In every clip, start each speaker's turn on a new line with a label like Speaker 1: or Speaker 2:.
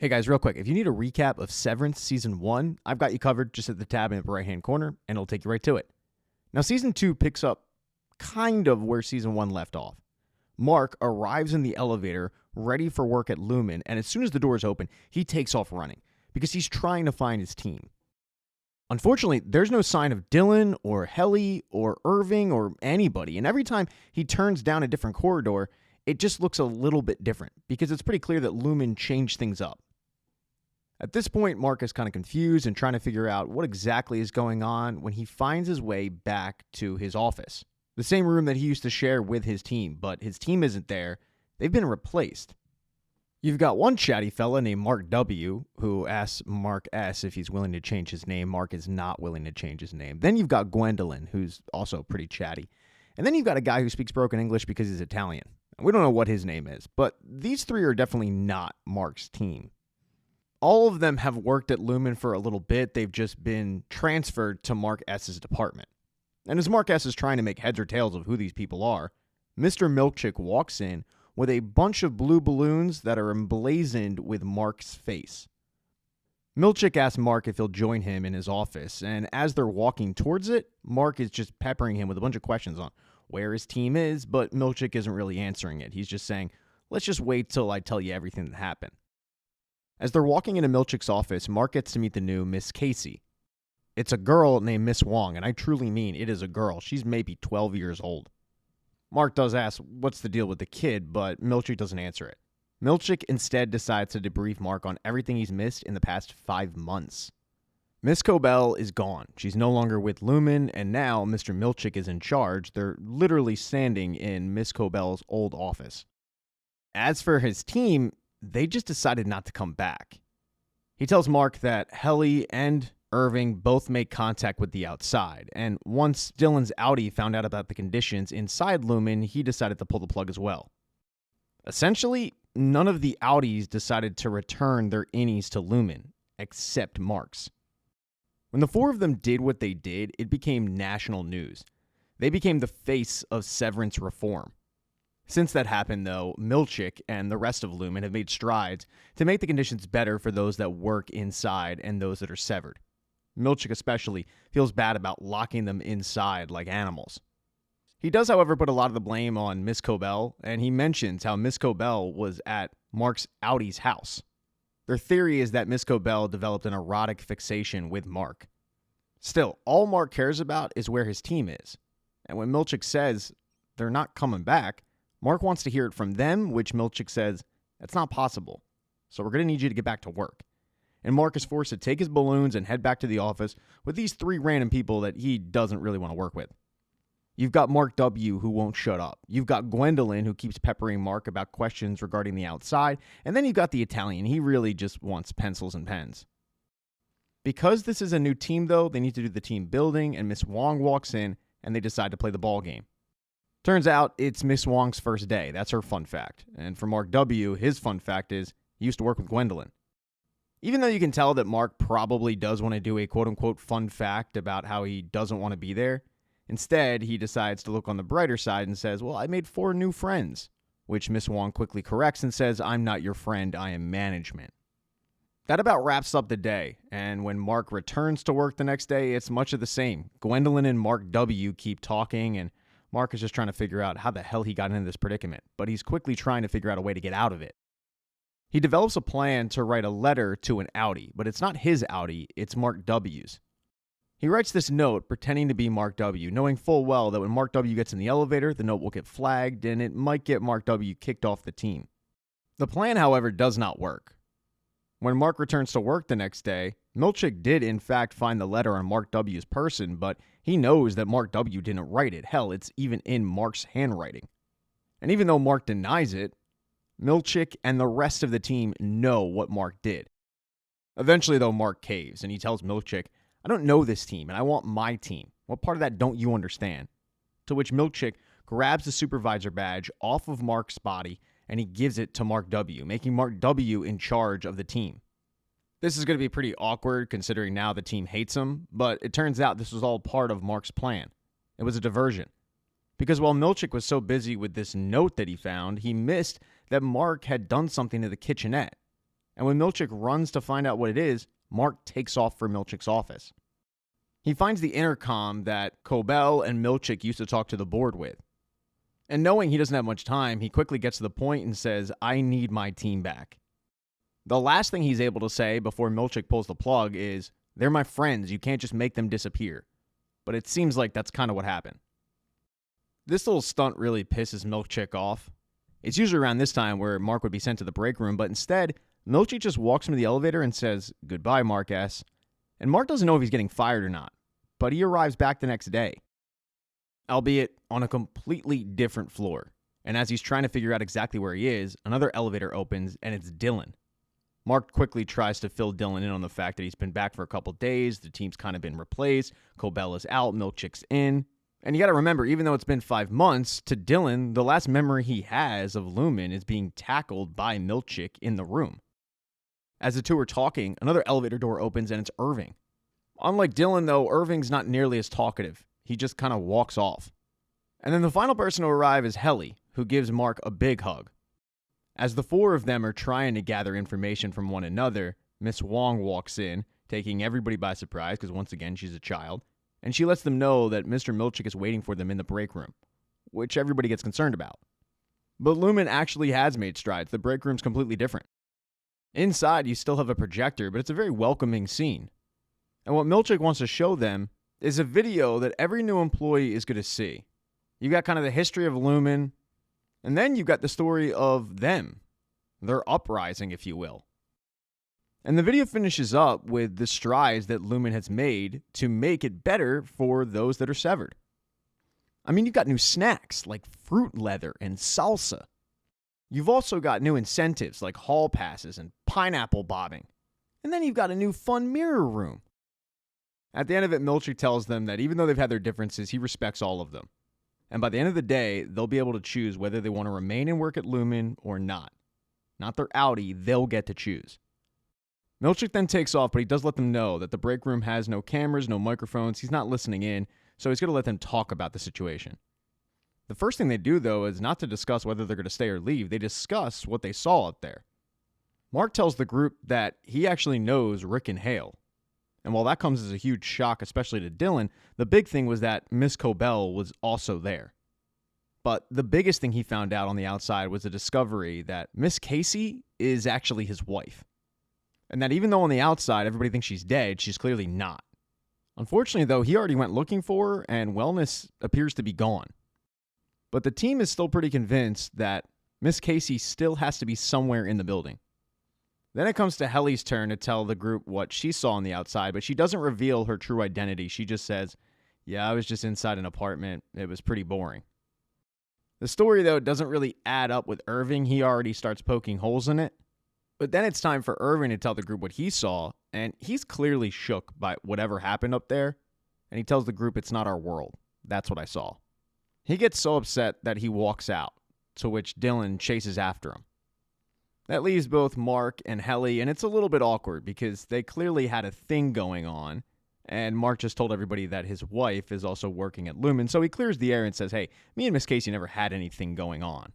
Speaker 1: Hey guys, real quick, if you need a recap of Severance Season 1, I've got you covered. Just hit the tab in the right-hand corner, and it'll take you right to it. Now, Season 2 picks up kind of where Season 1 left off. Mark arrives in the elevator, ready for work at Lumen, and as soon as the doors open, he takes off running, because he's trying to find his team. Unfortunately, there's no sign of Dylan, or Helly, or Irving, or anybody, and every time he turns down a different corridor, it just looks a little bit different, because it's pretty clear that Lumen changed things up. At this point, Mark is kind of confused and trying to figure out what exactly is going on when he finds his way back to his office. The same room that he used to share with his team, but his team isn't there. They've been replaced. You've got one chatty fella named Mark W. who asks Mark S. if he's willing to change his name. Mark is not willing to change his name. Then you've got Gwendolyn, who's also pretty chatty. And then you've got a guy who speaks broken English because he's Italian. We don't know what his name is, but these three are definitely not Mark's team. All of them have worked at Lumen for a little bit. They've just been transferred to Mark S.'s department. And as Mark S. is trying to make heads or tails of who these people are, Mr. Milch walks in with a bunch of blue balloons that are emblazoned with Mark's face. Milch asks Mark if he'll join him in his office, and as they're walking towards it, Mark is just peppering him with a bunch of questions on where his team is, but Milch isn't really answering it. He's just saying, let's just wait till I tell you everything that happened. As they're walking into Milch's office, Mark gets to meet the new Miss Casey. It's a girl named Miss Wong, and I truly mean it is a girl. She's maybe 12 years old. Mark does ask what's the deal with the kid, but Milch doesn't answer it. Milch instead decides to debrief Mark on everything he's missed in the past 5 months. Miss Cobel is gone. She's no longer with Lumen, and now Mr. Milch is in charge. They're literally standing in Miss Cobel's old office. As for his team, they just decided not to come back. He tells Mark that Helly and Irving both make contact with the outside, and once Dylan's Audi found out about the conditions inside Lumen, he decided to pull the plug as well. Essentially, none of the Audis decided to return their innies to Lumen, except Mark's. When the four of them did what they did, it became national news. They became the face of Severance reform. Since that happened, though, Milch and the rest of Lumen have made strides to make the conditions better for those that work inside and those that are severed. Milch especially feels bad about locking them inside like animals. He does, however, put a lot of the blame on Miss Cobel, and he mentions how Miss Cobel was at Mark's Audi's house. Their theory is that Miss Cobel developed an erotic fixation with Mark. Still, all Mark cares about is where his team is. And when Milch says they're not coming back, Mark wants to hear it from them, which Milch says, that's not possible. So we're going to need you to get back to work. And Mark is forced to take his balloons and head back to the office with these 3 random people that he doesn't really want to work with. You've got Mark W. who won't shut up. You've got Gwendolyn who keeps peppering Mark about questions regarding the outside. And then you've got the Italian. He really just wants pencils and pens. Because this is a new team, though, they need to do the team building, and Miss Wong walks in and they decide to play the ball game. Turns out it's Miss Wong's first day. That's her fun fact. And for Mark W., his fun fact is he used to work with Gwendolyn. Even though you can tell that Mark probably does want to do a quote-unquote fun fact about how he doesn't want to be there, instead he decides to look on the brighter side and says, well, I made 4 new friends, which Miss Wong quickly corrects and says, I'm not your friend, I am management. That about wraps up the day, and when Mark returns to work the next day, it's much of the same. Gwendolyn and Mark W. keep talking, and Mark is just trying to figure out how the hell he got into this predicament, but he's quickly trying to figure out a way to get out of it. He develops a plan to write a letter to an Audi, but it's not his Audi, it's Mark W.'s. He writes this note pretending to be Mark W., knowing full well that when Mark W. gets in the elevator, the note will get flagged, and it might get Mark W. kicked off the team. The plan, however, does not work. When Mark returns to work the next day, Milch did in fact find the letter on Mark W.'s person, but he knows that Mark W. didn't write it. Hell, it's even in Mark's handwriting. And even though Mark denies it, Milch and the rest of the team know what Mark did. Eventually, though, Mark caves, and he tells Milch, I don't know this team, and I want my team. What part of that don't you understand? To which Milch grabs the supervisor badge off of Mark's body, and he gives it to Mark W., making Mark W. in charge of the team. This is going to be pretty awkward considering now the team hates him, but it turns out this was all part of Mark's plan. It was a diversion. Because while Milch was so busy with this note that he found, he missed that Mark had done something to the kitchenette. And when Milchik runs to find out what it is, Mark takes off for Milchik's office. He finds the intercom that Cobel and Milchik used to talk to the board with. And knowing he doesn't have much time, he quickly gets to the point and says, "I need my team back." The last thing he's able to say before Milchik pulls the plug is, "They're my friends, you can't just make them disappear." But it seems like that's kind of what happened. This little stunt really pisses Milchik off. It's usually around this time where Mark would be sent to the break room, but instead, Milchik just walks him to the elevator and says, "Goodbye, Mark S." And Mark doesn't know if he's getting fired or not, but he arrives back the next day, albeit on a completely different floor. And as he's trying to figure out exactly where he is, another elevator opens, and it's Dylan. Mark quickly tries to fill Dylan in on the fact that he's been back for a couple days, the team's kind of been replaced, Cobel is out, Milchik's in. And you got to remember, even though it's been 5 months, to Dylan, the last memory he has of Lumen is being tackled by Milchik in the room. As the two are talking, another elevator door opens and it's Irving. Unlike Dylan, though, Irving's not nearly as talkative. He just kind of walks off. And then the final person to arrive is Helly, who gives Mark a big hug. As the four of them are trying to gather information from one another, Miss Wong walks in, taking everybody by surprise because once again she's a child, and she lets them know that Mr. Milchik is waiting for them in the break room, which everybody gets concerned about. But Lumen actually has made strides. The break room's completely different. Inside, you still have a projector, but it's a very welcoming scene. And what Milchik wants to show them is a video that every new employee is going to see. You got kind of the history of Lumen, and then you've got the story of them, their uprising, if you will. And the video finishes up with the strides that Lumen has made to make it better for those that are severed. I mean, you've got new snacks like fruit leather and salsa. You've also got new incentives like hall passes and pineapple bobbing. And then you've got a new fun mirror room. At the end of it, Milchik tells them that even though they've had their differences, he respects all of them. And by the end of the day, they'll be able to choose whether they want to remain and work at Lumen or not. Not their Audi, they'll get to choose. Milchik then takes off, but he does let them know that the break room has no cameras, no microphones. He's not listening in, so he's going to let them talk about the situation. The first thing they do, though, is not to discuss whether they're going to stay or leave. They discuss what they saw out there. Mark tells the group that he actually knows Rick and Hale. And while that comes as a huge shock, especially to Dylan, the big thing was that Miss Cobel was also there. But the biggest thing he found out on the outside was the discovery that Miss Casey is actually his wife. And that even though on the outside everybody thinks she's dead, she's clearly not. Unfortunately, though, he already went looking for her, and wellness appears to be gone. But the team is still pretty convinced that Miss Casey still has to be somewhere in the building. Then it comes to Helly's turn to tell the group what she saw on the outside, but she doesn't reveal her true identity. She just says, "Yeah, I was just inside an apartment. It was pretty boring." The story, though, doesn't really add up with Irving. He already starts poking holes in it. But then it's time for Irving to tell the group what he saw, and he's clearly shook by whatever happened up there, and he tells the group it's not our world. That's what I saw. He gets so upset that he walks out, to which Dylan chases after him. That leaves both Mark and Helly, and it's a little bit awkward because they clearly had a thing going on, and Mark just told everybody that his wife is also working at Lumen, so he clears the air and says, "Hey, me and Miss Casey never had anything going on."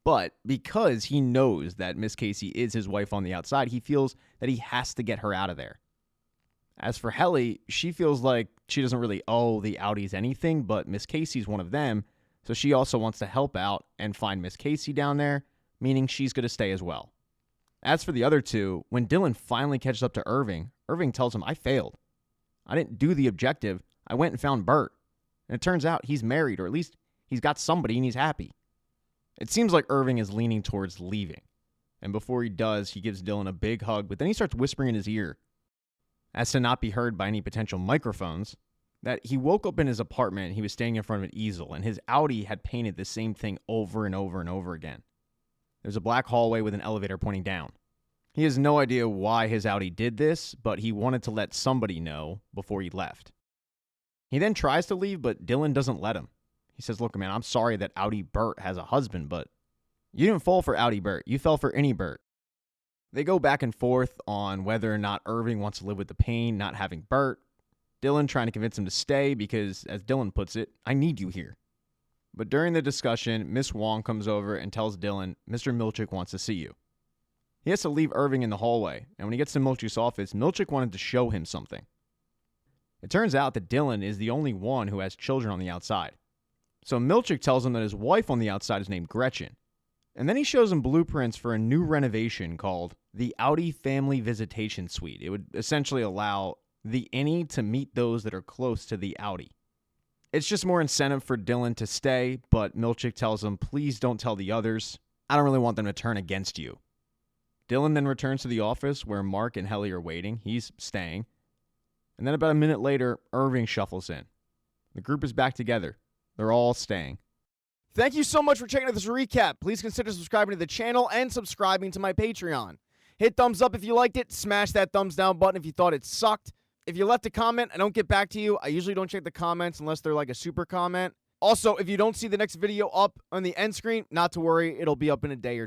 Speaker 1: But because he knows that Miss Casey is his wife on the outside, he feels that he has to get her out of there. As for Helly, she feels like she doesn't really owe the Audis anything, but Miss Casey's one of them, so she also wants to help out and find Miss Casey down there, meaning she's going to stay as well. As for the other two, when Dylan finally catches up to Irving, Irving tells him, "I failed. I didn't do the objective. I went and found Bert. And it turns out he's married, or at least he's got somebody and he's happy." It seems like Irving is leaning towards leaving. And before he does, he gives Dylan a big hug, but then he starts whispering in his ear, as to not be heard by any potential microphones, that he woke up in his apartment and he was standing in front of an easel, and his Audi had painted the same thing over and over and over again. There's a black hallway with an elevator pointing down. He has no idea why his Audi did this, but he wanted to let somebody know before he left. He then tries to leave, but Dylan doesn't let him. He says, "Look, man, I'm sorry that Audi Bert has a husband, but you didn't fall for Audi Bert. You fell for any Bert." They go back and forth on whether or not Irving wants to live with the pain, not having Bert. Dylan trying to convince him to stay because, as Dylan puts it, "I need you here." But during the discussion, Miss Wong comes over and tells Dylan, "Mr. Milchik wants to see you." He has to leave Irving in the hallway, and when he gets to Milch's office, Milch wanted to show him something. It turns out that Dylan is the only one who has children on the outside. So Milch tells him that his wife on the outside is named Gretchen. And then he shows him blueprints for a new renovation called the Audi Family Visitation Suite. It would essentially allow the innie to meet those that are close to the Audi. It's just more incentive for Dylan to stay, but Milch tells him, please don't tell the others. I don't really want them to turn against you. Dylan then returns to the office where Mark and Helly are waiting. He's staying. And then about a minute later, Irving shuffles in. The group is back together. They're all staying. Thank you so much for checking out this recap. Please consider subscribing to the channel and subscribing to my Patreon. Hit thumbs up if you liked it. Smash that thumbs down button if you thought it sucked. If you left a comment, I don't get back to you. I usually don't check the comments unless they're like a super comment. Also, if you don't see the next video up on the end screen, not to worry. It'll be up in a day or two.